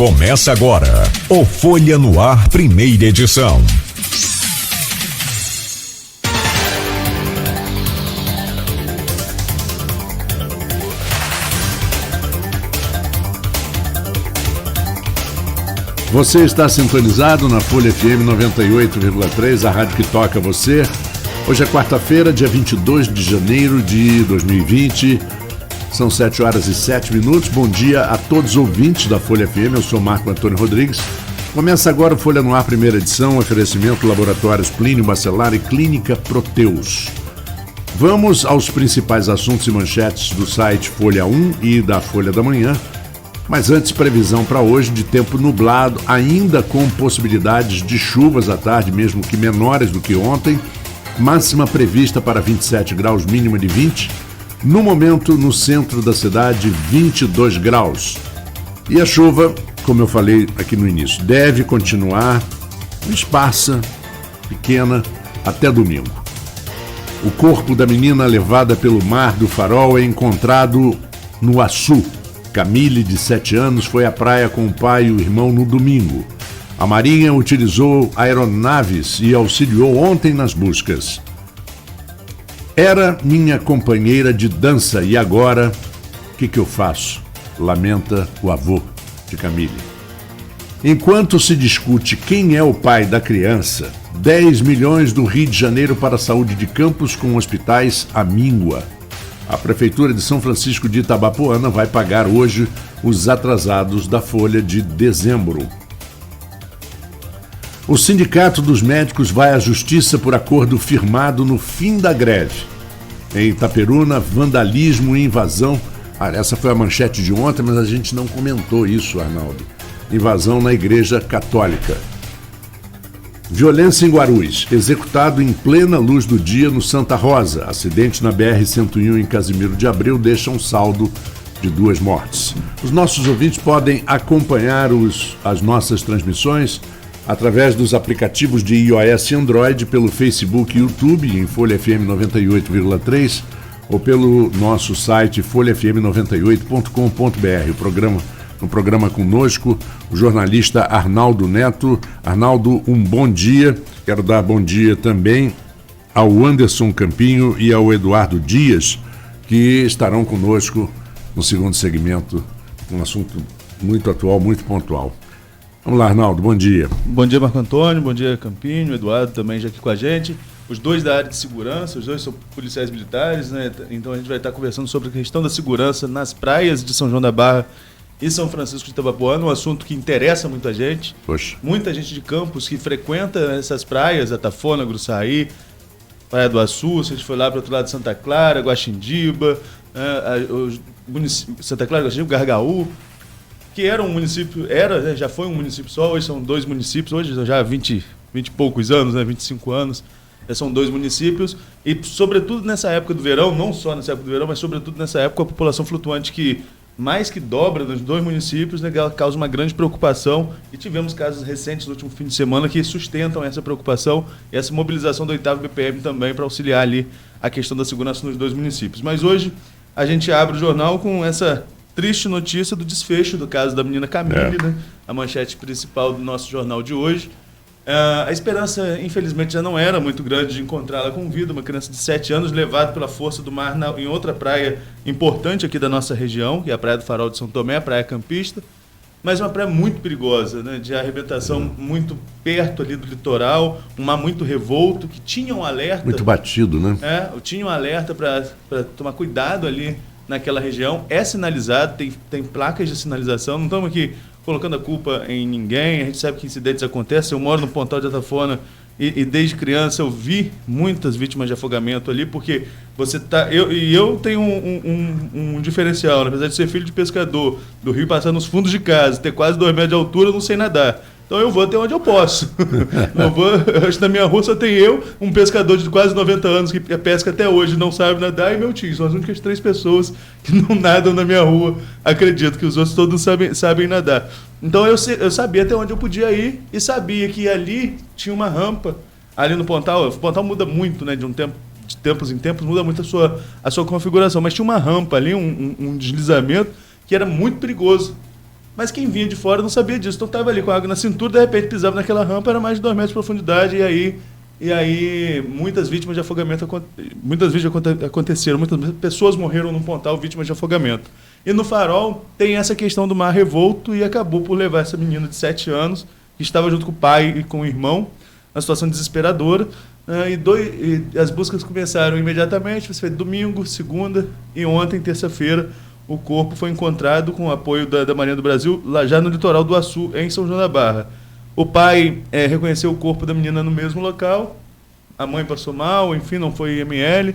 Começa agora o Folha no Ar, primeira edição. Você está sintonizado na Folha FM 98,3, a rádio que toca você. Hoje é quarta-feira, dia 22 de janeiro de 2020. São 7 horas e 7 minutos. Bom dia a todos os ouvintes da Folha FM. Eu sou Marco Antônio Rodrigues. Começa agora o Folha no Ar, primeira edição, oferecimento Laboratórios Plínio Bacelar e Clínica Proteus. Vamos aos principais assuntos e manchetes do site Folha 1 e da Folha da Manhã. Mas antes, previsão para hoje de tempo nublado, ainda com possibilidades de chuvas à tarde, mesmo que menores do que ontem. Máxima prevista para 27 graus, mínima de 20. No momento, no centro da cidade, 22 graus. E a chuva, como eu falei aqui no início, deve continuar esparsa, pequena, até domingo. O corpo da menina levada pelo mar do Farol é encontrado no Açu. Camille, de 7 anos, foi à praia com o pai e o irmão no domingo. A Marinha utilizou aeronaves e auxiliou ontem nas buscas. Era minha companheira de dança e agora, o que eu faço? Lamenta o avô de Camille. Enquanto se discute quem é o pai da criança, 10 milhões do Rio de Janeiro para a saúde de Campos com hospitais à míngua. A Prefeitura de São Francisco de Itabapoana vai pagar hoje os atrasados da folha de dezembro. O Sindicato dos Médicos vai à Justiça por acordo firmado no fim da greve. Em Itaperuna, vandalismo e invasão. Essa foi a manchete de ontem, mas a gente não comentou isso, Arnaldo. Invasão na Igreja Católica. Violência em Guarulhos, executado em plena luz do dia no Santa Rosa. Acidente na BR-101 em Casimiro de Abreu deixa um saldo de 2 mortes. Os nossos ouvintes podem acompanhar as nossas transmissões através dos aplicativos de iOS e Android, pelo Facebook e YouTube, em Folha FM 98,3, ou pelo nosso site folhafm98.com.br. No programa conosco, o jornalista Arnaldo Neto. Arnaldo, um bom dia. Quero dar bom dia também ao Anderson Campinho e ao Eduardo Dias, que estarão conosco no segundo segmento, um assunto muito atual, muito pontual. Vamos lá, Arnaldo, bom dia. Bom dia, Marco Antônio, bom dia, Campinho, Eduardo também já aqui com a gente. Os dois da área de segurança, os dois são policiais militares, né? Então a gente vai estar conversando sobre a questão da segurança nas praias de São João da Barra e São Francisco de Itabapoana, um assunto que interessa muita gente. Poxa. Muita gente de Campos que frequenta essas praias, Atafona, Gruçaí, Praia do Açu, se a gente for lá para o outro lado de Santa Clara, Guaxindiba, Santa Clara, Guaxindiba, Gargaú, que era um município, já foi um município só, hoje são 2 municípios, hoje já há 20 e poucos anos, 25 anos, já são 2 municípios, e sobretudo nessa época do verão, não só nessa época do verão, mas sobretudo nessa época a população flutuante que mais que dobra nos 2 municípios, né, causa uma grande preocupação, e tivemos casos recentes no último fim de semana que sustentam essa preocupação e essa mobilização do 8º BPM também para auxiliar ali a questão da segurança nos 2 municípios. Mas hoje a gente abre o jornal com essa triste notícia do desfecho do caso da menina Camille, né? A manchete principal do nosso jornal de hoje. A esperança, infelizmente, já não era muito grande de encontrá-la com vida, uma criança de 7 anos levada pela força do mar em outra praia importante aqui da nossa região, que é a Praia do Farol de São Tomé, a Praia Campista, mas uma praia muito perigosa, né? De arrebentação muito perto ali do litoral, um mar muito revolto, que tinha um alerta... Muito batido, né? Tinha um alerta para tomar cuidado ali naquela região, é sinalizado, tem placas de sinalização, não estamos aqui colocando a culpa em ninguém, a gente sabe que incidentes acontecem. Eu moro no Pontal de Atafona e desde criança eu vi muitas vítimas de afogamento ali, porque você tá... Eu tenho um diferencial, né? Apesar de ser filho de pescador, do rio passar nos fundos de casa, ter quase 2 metros de altura, eu não sei nadar. Então eu vou até onde eu posso. Acho que na minha rua só tem eu, um pescador de quase 90 anos que pesca até hoje, não sabe nadar, e meu tio. São as únicas 3 pessoas que não nadam na minha rua. Acredito que os outros todos sabem nadar. Então eu sabia até onde eu podia ir e sabia que ali tinha uma rampa. Ali no Pontal, o Pontal muda muito, né, de tempos em tempos, muda muito a sua configuração. Mas tinha uma rampa ali, um deslizamento que era muito perigoso. Mas quem vinha de fora não sabia disso. Então estava ali com a água na cintura, de repente pisava naquela rampa, era mais de 2 metros de profundidade, e aí muitas vítimas de afogamento aconteceram, muitas pessoas morreram no Pontal vítimas de afogamento. E no Farol tem essa questão do mar revolto e acabou por levar essa menina de 7 anos, que estava junto com o pai e com o irmão, uma situação desesperadora, e as buscas começaram imediatamente, foi domingo, segunda e ontem, terça-feira, o corpo foi encontrado com o apoio da Marinha do Brasil, lá já no litoral do Açu, em São João da Barra. O pai reconheceu o corpo da menina no mesmo local, a mãe passou mal, enfim, não foi IML,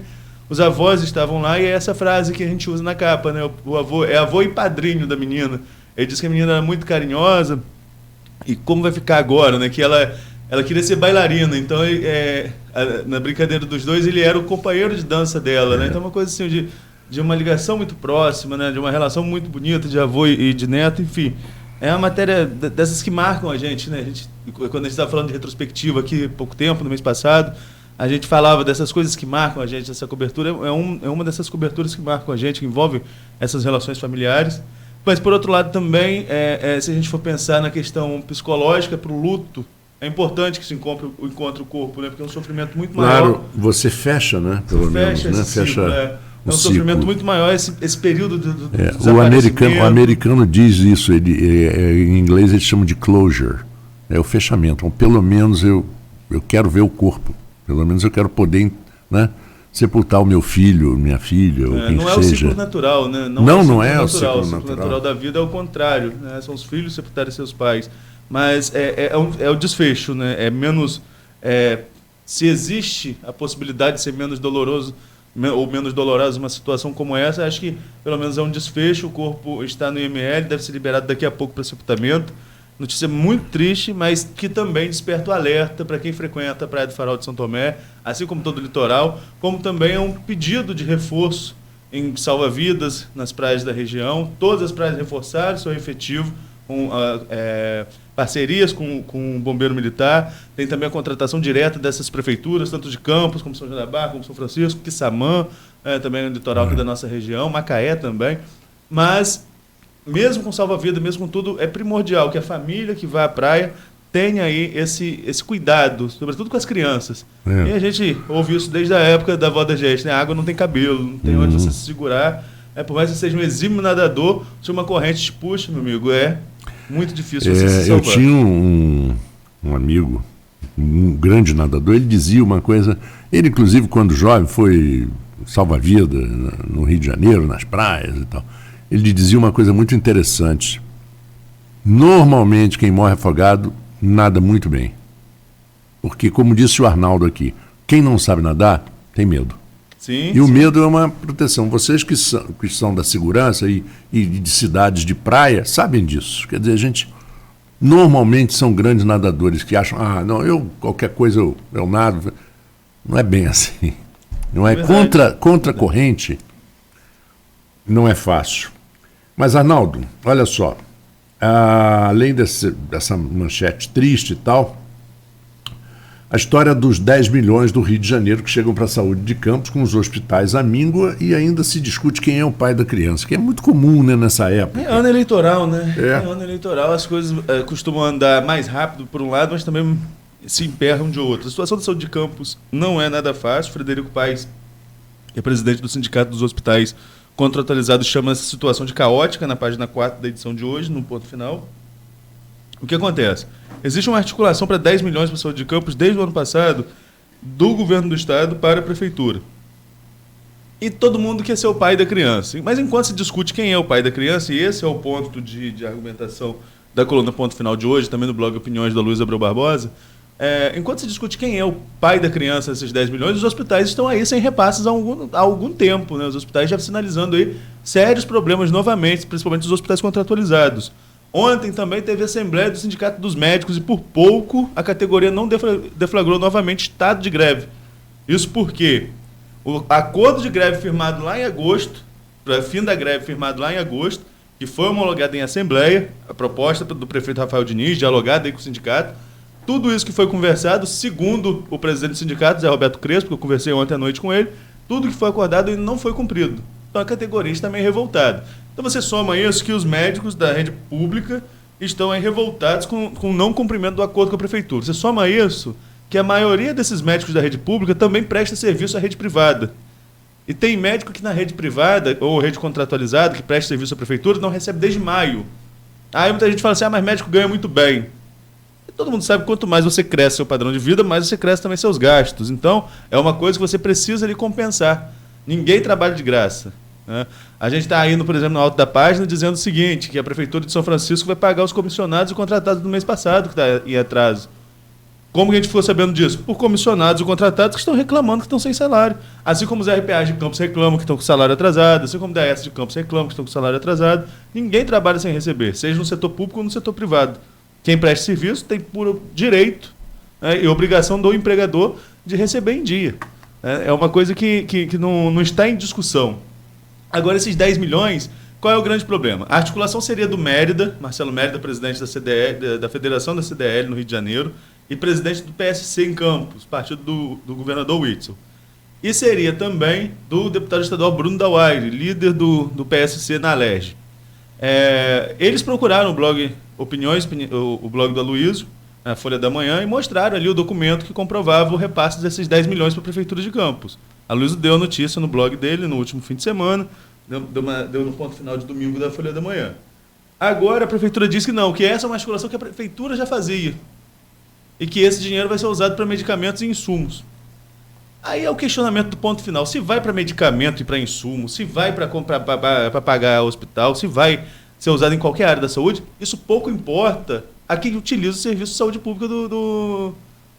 os avós estavam lá, e é essa frase que a gente usa na capa, né? O avô é avô e padrinho da menina. Ele disse que a menina era muito carinhosa, e como vai ficar agora, né? Que ela queria ser bailarina, então na brincadeira dos dois ele era o companheiro de dança dela, né? Então uma coisa assim de uma ligação muito próxima, né? De uma relação muito bonita de avô e de neto, enfim. É uma matéria dessas que marcam a gente, né? Quando a gente estava falando de retrospectiva aqui há pouco tempo, no mês passado, a gente falava dessas coisas que marcam a gente, essa cobertura é uma dessas coberturas que marcam a gente, que envolve essas relações familiares. Mas, por outro lado, também, se a gente for pensar na questão psicológica para o luto, é importante que se encontre o corpo, né? Porque é um sofrimento muito maior. Claro, você fecha, né? Pelo menos, né? Fecha um sofrimento muito maior esse período do o americano diz isso, em inglês eles chamam de closure, é o fechamento. Então, pelo menos eu quero ver o corpo, pelo menos eu quero poder, né, sepultar o meu filho, minha filha, ou quem não seja. Não é o ciclo natural, né? Não é o ciclo natural da vida, é o contrário, né? São os filhos sepultarem seus pais. Mas é o desfecho, né? É menos... se existe a possibilidade de ser menos doloroso ou menos dolorosa uma situação como essa, acho que pelo menos é um desfecho. O corpo está no IML, deve ser liberado daqui a pouco para sepultamento. Notícia muito triste, mas que também desperta o alerta para quem frequenta a Praia do Farol de São Tomé, assim como todo o litoral, como também é um pedido de reforço em salva-vidas nas praias da região. Todas as praias reforçaram seu efetivo, com parcerias com o Bombeiro Militar. Tem também a contratação direta dessas prefeituras, tanto de Campos, como São João da Barra, como São Francisco, Quissamã, também no litoral aqui da nossa região, Macaé também. Mas, mesmo com salva-vida, mesmo com tudo, é primordial que a família que vai à praia tenha aí esse cuidado, sobretudo com as crianças. E a gente ouve isso desde a época da avó da gente, né? A água não tem cabelo, não tem onde você se segurar. Por mais que seja um exímio nadador, se uma corrente te puxa, meu amigo, é muito difícil você se salvar. Eu tinha um amigo, um grande nadador, ele dizia uma coisa, ele inclusive quando jovem foi salva-vida no Rio de Janeiro, nas praias e tal, ele dizia uma coisa muito interessante: normalmente quem morre afogado nada muito bem, porque como disse o Arnaldo aqui, quem não sabe nadar tem medo. Sim, o medo é uma proteção. Vocês que são da segurança e de cidades de praia sabem disso. Quer dizer, a gente normalmente são grandes nadadores que acham, não, qualquer coisa eu nado. Não é bem assim. Não é contra a corrente, não é fácil. Mas, Arnaldo, olha só, além dessa manchete triste e tal, a história dos 10 milhões do Rio de Janeiro que chegam para a saúde de Campos com os hospitais à míngua, e ainda se discute quem é o pai da criança, que é muito comum, né, nessa época. É ano eleitoral, né? É ano eleitoral, as coisas costumam andar mais rápido por um lado, mas também se emperram de outro. A situação da saúde de Campos não é nada fácil. Frederico Paes, que é presidente do Sindicato dos Hospitais Contratualizados, chama essa situação de caótica na página 4 da edição de hoje, no ponto final. O que acontece? Existe uma articulação para 10 milhões para a saúde de Campos desde o ano passado do governo do estado para a prefeitura. E todo mundo quer ser o pai da criança. Mas enquanto se discute quem é o pai da criança, e esse é o ponto de argumentação da coluna Ponto Final de hoje, também no blog Opiniões da Luiz Abreu Barbosa, enquanto se discute quem é o pai da criança desses 10 milhões, os hospitais estão aí sem repasses há algum tempo, né? Os hospitais já sinalizando aí sérios problemas novamente, principalmente os hospitais contratualizados. Ontem também teve a Assembleia do Sindicato dos Médicos e, por pouco, a categoria não deflagrou novamente estado de greve. Isso porque o acordo de greve firmado lá em agosto, para fim da greve firmado lá em agosto, que foi homologado em Assembleia, a proposta do prefeito Rafael Diniz, dialogada aí com o sindicato, tudo isso que foi conversado, segundo o presidente do sindicato, Zé Roberto Crespo, que eu conversei ontem à noite com ele, tudo que foi acordado não foi cumprido. Então a categoria está meio revoltada. Então você soma isso que os médicos da rede pública estão aí revoltados com o não cumprimento do acordo com a prefeitura. Você soma isso que a maioria desses médicos da rede pública também presta serviço à rede privada. E tem médico que na rede privada ou rede contratualizada, que presta serviço à prefeitura, não recebe desde maio. Aí muita gente fala assim, mas médico ganha muito bem. E todo mundo sabe que quanto mais você cresce seu padrão de vida, mais você cresce também seus gastos. Então, é uma coisa que você precisa ali compensar. Ninguém trabalha de graça. Né? A gente está indo, por exemplo, no alto da página, dizendo o seguinte, que a Prefeitura de São Francisco vai pagar os comissionados e contratados do mês passado, que está em atraso. Como que a gente ficou sabendo disso? Por comissionados e contratados que estão reclamando que estão sem salário. Assim como os RPAs de Campos reclamam que estão com salário atrasado, assim como os DS de Campos reclamam que estão com salário atrasado. Ninguém trabalha sem receber, seja no setor público ou no setor privado. Quem presta serviço tem por direito, né, e obrigação do empregador de receber em dia. É uma coisa que não está em discussão. Agora, esses 10 milhões, qual é o grande problema? A articulação seria do Mérida, Marcelo Mérida, presidente da CDL, da Federação da CDL no Rio de Janeiro, e presidente do PSC em Campos, partido do governador Whitson. E seria também do deputado estadual Bruno Dauaire, líder do PSC na Alerj. Eles procuraram o blog Opiniões, o blog do Aloysio, a Folha da Manhã, e mostraram ali o documento que comprovava o repasse desses 10 milhões para a Prefeitura de Campos. A Aloysio deu a notícia no blog dele no último fim de semana, deu no ponto final de domingo da Folha da Manhã. Agora a Prefeitura diz que não, que essa é uma articulação que a Prefeitura já fazia. E que esse dinheiro vai ser usado para medicamentos e insumos. Aí é o questionamento do ponto final. Se vai para medicamento e para insumos, se vai para pagar hospital, se vai ser usado em qualquer área da saúde, isso pouco importa a quem utiliza o serviço de saúde pública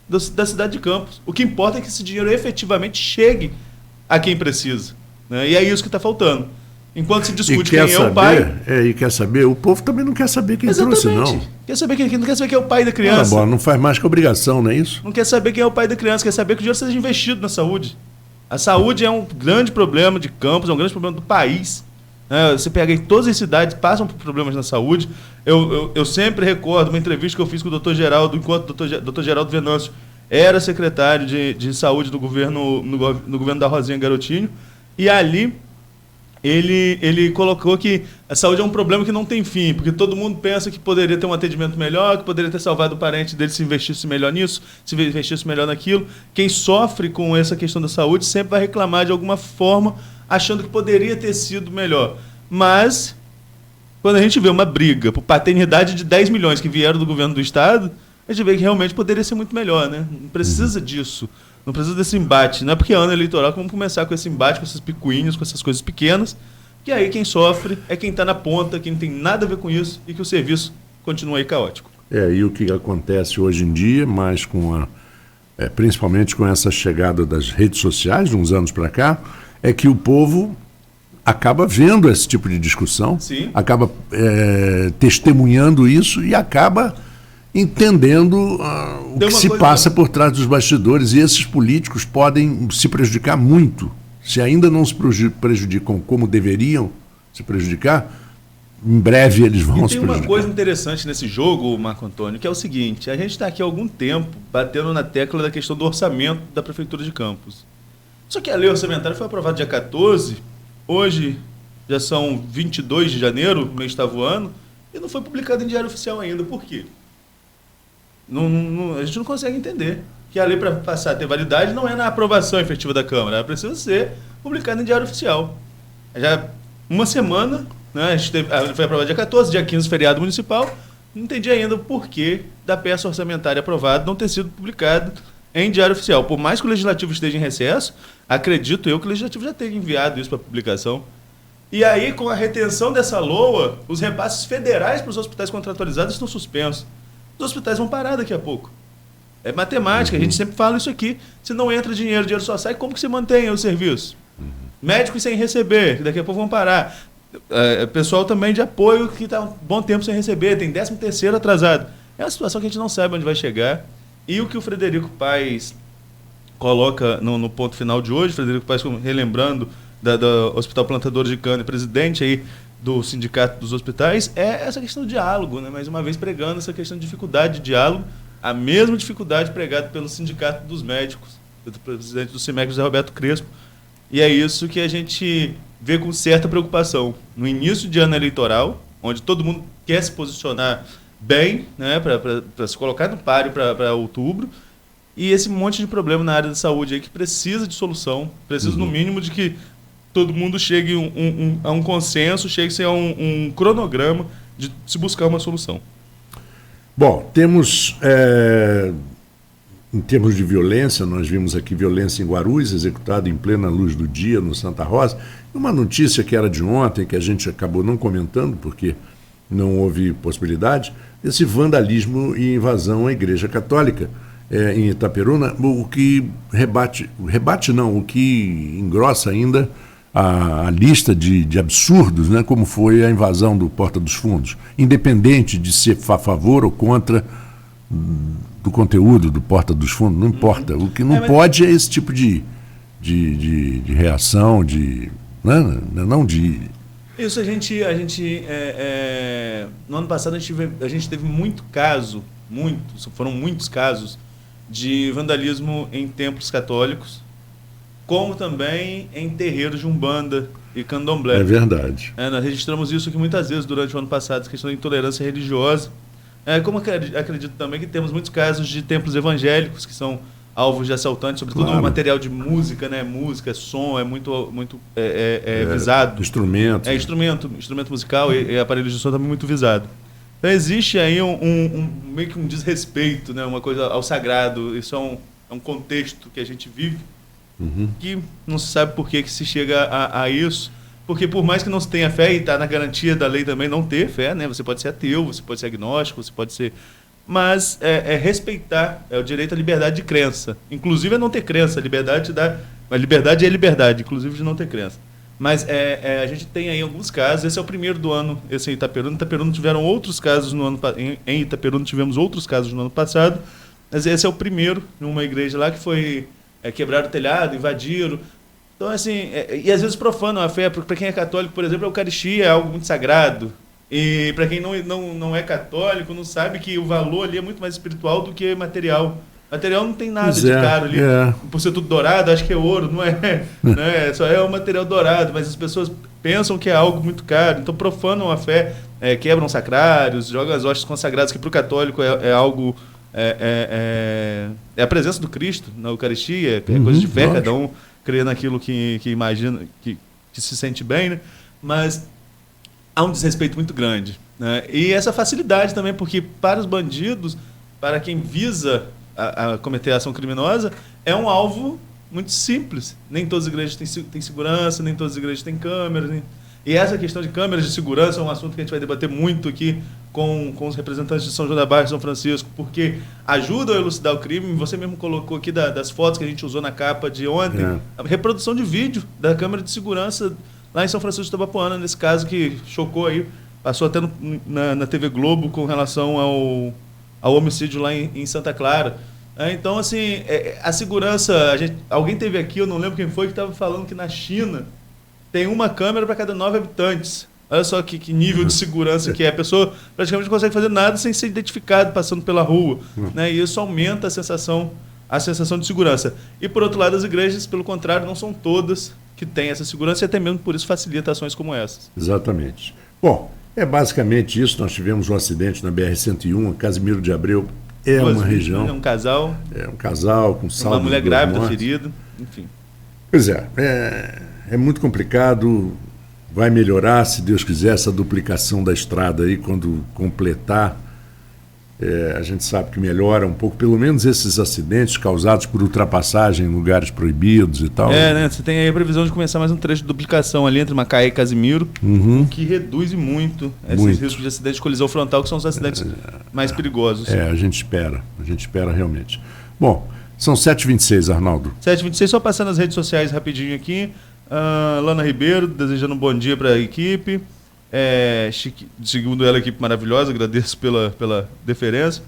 da cidade de Campos. O que importa é que esse dinheiro efetivamente chegue a quem precisa. Né? E é isso que está faltando. Enquanto se discute quem é o pai... E quer saber, o povo também não quer saber quem trouxe, não. Não quer saber quem é o pai da criança. Não faz mais que obrigação, não é isso? Não quer saber quem é o pai da criança, quer saber que o dinheiro seja investido na saúde. A saúde é um grande problema de Campos, é um grande problema do país. Você pega em todas as cidades, passam por problemas na saúde. Eu sempre recordo uma entrevista que eu fiz com o Dr. Geraldo, enquanto o Dr. Geraldo Venâncio era secretário de saúde do governo, no governo da Rosinha Garotinho, e ali ele colocou que a saúde é um problema que não tem fim, porque todo mundo pensa que poderia ter um atendimento melhor, que poderia ter salvado o parente dele se investisse melhor nisso, se investisse melhor naquilo. Quem sofre com essa questão da saúde sempre vai reclamar de alguma forma, achando que poderia ter sido melhor. Mas, quando a gente vê uma briga por paternidade de 10 milhões que vieram do governo do Estado, a gente vê que realmente poderia ser muito melhor, né? Não precisa disso. Não precisa desse embate. Não é porque é ano eleitoral que vamos começar com esse embate, com esses picuinhos, com essas coisas pequenas, que aí quem sofre é quem está na ponta, quem não tem nada a ver com isso e que o serviço continua aí caótico. E o que acontece hoje em dia, mais principalmente com essa chegada das redes sociais, de uns anos para cá, é que o povo acaba vendo esse tipo de discussão, Sim. Acaba testemunhando isso e acaba entendendo o que se passa por trás dos bastidores, e esses políticos podem se prejudicar muito. Se ainda não se prejudicam como deveriam se prejudicar, em breve eles vão se prejudicar. Tem uma coisa interessante nesse jogo, Marco Antônio, que é o seguinte: a gente está aqui há algum tempo batendo na tecla da questão do orçamento da Prefeitura de Campos. Só que a lei orçamentária foi aprovada dia 14, hoje já são 22 de janeiro, o mês está voando, e não foi publicada em Diário Oficial ainda. Por quê? A gente não consegue entender que a lei, para passar a ter validade, não é na aprovação efetiva da Câmara, ela precisa ser publicada em Diário Oficial. Já uma semana, né, ela foi aprovada dia 14, dia 15, feriado municipal, não entendi ainda o porquê da peça orçamentária aprovada não ter sido publicada em Diário Oficial. Por mais que o Legislativo esteja em recesso, acredito eu que o Legislativo já tenha enviado isso para publicação. E aí, com a retenção dessa LOA, os repasses federais para os hospitais contratualizados estão suspensos. Os hospitais vão parar daqui a pouco. É matemática, a gente sempre fala isso aqui. Se não entra dinheiro, o dinheiro só sai, como que se mantém o serviço? Médicos sem receber, que daqui a pouco vão parar. Pessoal também de apoio que está um bom tempo sem receber, tem 13º atrasado. É uma situação que a gente não sabe onde vai chegar. E o que o Frederico Paes coloca no ponto final de hoje, Frederico Paes, relembrando do Hospital Plantadores de Cana, presidente aí do Sindicato dos Hospitais, é essa questão do diálogo, né? Mais uma vez pregando essa questão de dificuldade de diálogo, a mesma dificuldade pregada pelo Sindicato dos Médicos, pelo presidente do CIMEC, José Roberto Crespo. E é isso que a gente vê com certa preocupação. No início de ano eleitoral, onde todo mundo quer se posicionar bem, né, para se colocar no páreo para outubro, e esse monte de problema na área da saúde aí que precisa de solução, precisa no mínimo de que todo mundo chegue a um consenso, chegue a um cronograma de se buscar uma solução. Bom, temos, em termos de violência, nós vimos aqui violência em Guarulhos, executada em plena luz do dia no Santa Rosa. Uma notícia que era de ontem, que a gente acabou não comentando, porque não houve possibilidade, esse vandalismo e invasão à Igreja Católica em Itaperuna, o que o que engrossa ainda a lista de absurdos, né, como foi a invasão do Porta dos Fundos, independente de ser a favor ou contra do conteúdo do Porta dos Fundos, não importa. O que não pode é esse tipo de reação, não de... Isso no ano passado a gente teve foram muitos casos de vandalismo em templos católicos, como também em terreiros de Umbanda e Candomblé. É verdade. Nós registramos isso aqui muitas vezes durante o ano passado, essa questão da intolerância religiosa. Como acredito também que temos muitos casos de templos evangélicos que são alvos de assaltantes, sobretudo o material de música, né? Música, som, é muito visado. Instrumento musical e aparelhos de som também muito visado. Então existe aí meio que um desrespeito, né? Uma coisa ao sagrado. Isso é um contexto que a gente vive, que não se sabe por que se chega a isso. Porque por mais que não se tenha fé, e está na garantia da lei também não ter fé, né? Você pode ser ateu, você pode ser agnóstico, você pode ser... Mas respeitar o direito à liberdade de crença. Inclusive é não ter crença. A liberdade é liberdade, inclusive de não ter crença. Mas a gente tem aí alguns casos. Esse é o primeiro do ano, esse em Itaperuna. Em Itaperuna tiveram outros casos em Itaperuna tivemos outros casos no ano passado. Mas esse é o primeiro, numa igreja lá que foi quebraram o telhado, invadiram. Então, assim, e às vezes profanam a fé. Para quem é católico, por exemplo, a Eucaristia é algo muito sagrado. E para quem não é católico, não sabe que o valor ali é muito mais espiritual do que material. Material não tem nada de caro ali. Por ser tudo dourado, acho que é ouro, não é? Né? Só é um material dourado, mas as pessoas pensam que é algo muito caro. Então profanam a fé, quebram sacrários, jogam as hóstias consagradas, que para o católico é algo... É a presença do Cristo na Eucaristia, é coisa de fé, lógico. Cada um crê naquilo que imagina, que se sente bem, né? Mas há um desrespeito muito grande, né? E essa facilidade também, porque para os bandidos, para quem visa a cometer a ação criminosa, é um alvo muito simples. Nem todas as igrejas têm segurança, nem todas as igrejas têm câmeras. E essa questão de câmeras de segurança é um assunto que a gente vai debater muito aqui com os representantes de São João da Barra e São Francisco, porque ajudam a elucidar o crime. Você mesmo colocou aqui das fotos que a gente usou na capa de ontem, a reprodução de vídeo da câmera de segurança lá em São Francisco de Itabapoana, nesse caso que chocou aí, passou até na TV Globo com relação ao homicídio lá em Santa Clara. Então, assim, a segurança... alguém teve aqui, eu não lembro quem foi, que estava falando que na China tem uma câmera para cada 9 habitantes. Olha só que nível de segurança que é. A pessoa praticamente não consegue fazer nada sem ser identificado passando pela rua. Né? E isso aumenta a sensação de segurança. E, por outro lado, as igrejas, pelo contrário, não são todas que têm essa segurança e até mesmo por isso facilita ações como essas. Exatamente. Bom, é basicamente isso. Nós tivemos um acidente na BR-101, Casimiro de Abreu. Uma região... É um casal. É um casal com saldo. Uma mulher grávida, ferida, enfim. Pois é muito complicado. Vai melhorar, se Deus quiser, essa duplicação da estrada aí, quando completar. A gente sabe que melhora um pouco, pelo menos esses acidentes causados por ultrapassagem em lugares proibidos e tal. Né? Você tem aí a previsão de começar mais um trecho de duplicação ali entre Macaé e Casimiro, o que reduz muito esses riscos de acidente de colisão frontal, que são os acidentes mais perigosos. A gente espera realmente. Bom, são 7h26, Arnaldo. 7h26, só passando as redes sociais rapidinho aqui. Lana Ribeiro, desejando um bom dia para a equipe. Segundo ela, equipe maravilhosa, agradeço pela deferência.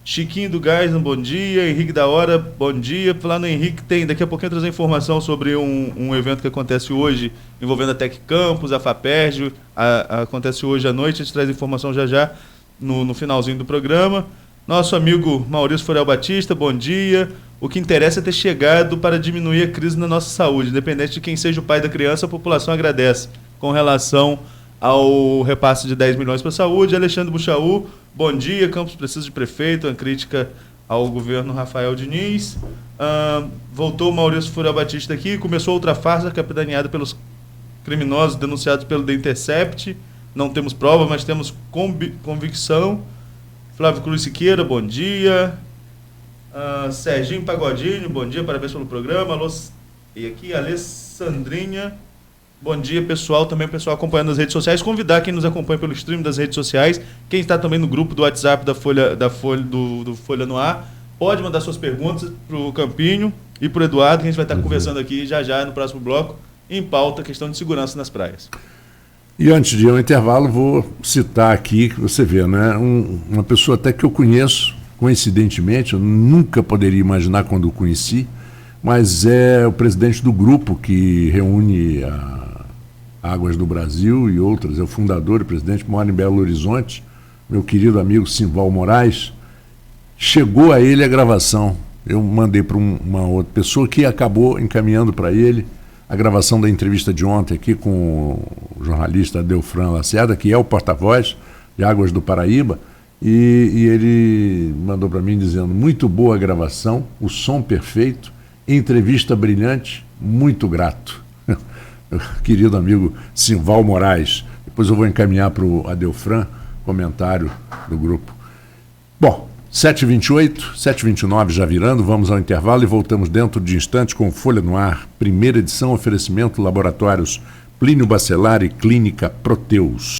Chiquinho do Gás, um bom dia. Henrique da Hora, bom dia. Falar no Henrique, daqui a pouquinho trazer informação sobre um evento que acontece hoje envolvendo a Tec Campus, a FAPERJ. Acontece hoje à noite, a gente traz informação já no finalzinho do programa. Nosso amigo Maurício Forel Batista, bom dia. O que interessa é ter chegado para diminuir a crise na nossa saúde. Independente de quem seja o pai da criança, a população agradece. Com relação ao repasse de 10 milhões para a saúde, Alexandre Buchaú, bom dia, Campos precisa de prefeito, uma crítica ao governo Rafael Diniz. Voltou o Maurício Fura Batista aqui, começou outra farsa capitaneada pelos criminosos denunciados pelo The Intercept. Não temos prova, mas temos convicção. Flávio Cruz Siqueira, bom dia. Serginho Pagodinho, bom dia, parabéns pelo programa. E aqui, Alessandrinha, bom dia, pessoal. Também o pessoal acompanhando nas redes sociais. Convidar quem nos acompanha pelo stream das redes sociais, quem está também no grupo do WhatsApp do Folha no Ar, pode mandar suas perguntas para o Campinho e para o Eduardo, que a gente vai estar conversando aqui já no próximo bloco, em pauta, questão de segurança nas praias. E antes de ir ao intervalo, vou citar aqui, que você vê, né? Uma pessoa até que eu conheço, coincidentemente, eu nunca poderia imaginar quando o conheci, mas é o presidente do grupo que reúne a Águas do Brasil e outras, é o fundador e presidente, mora em Belo Horizonte, meu querido amigo Simval Moraes. Chegou a ele a gravação, eu mandei para uma outra pessoa que acabou encaminhando para ele a gravação da entrevista de ontem aqui com o jornalista Delfran Lacerda, que é o porta-voz de Águas do Paraíba, e ele mandou para mim dizendo: muito boa a gravação, o som perfeito, entrevista brilhante, muito grato. Meu querido amigo Simval Moraes. Depois eu vou encaminhar para o Adelfran comentário do grupo. Bom, 7h28, 7h29 já virando, vamos ao intervalo e voltamos dentro de instantes com Folha no Ar, primeira edição, oferecimento Laboratórios Plínio Bacelar e Clínica Proteus.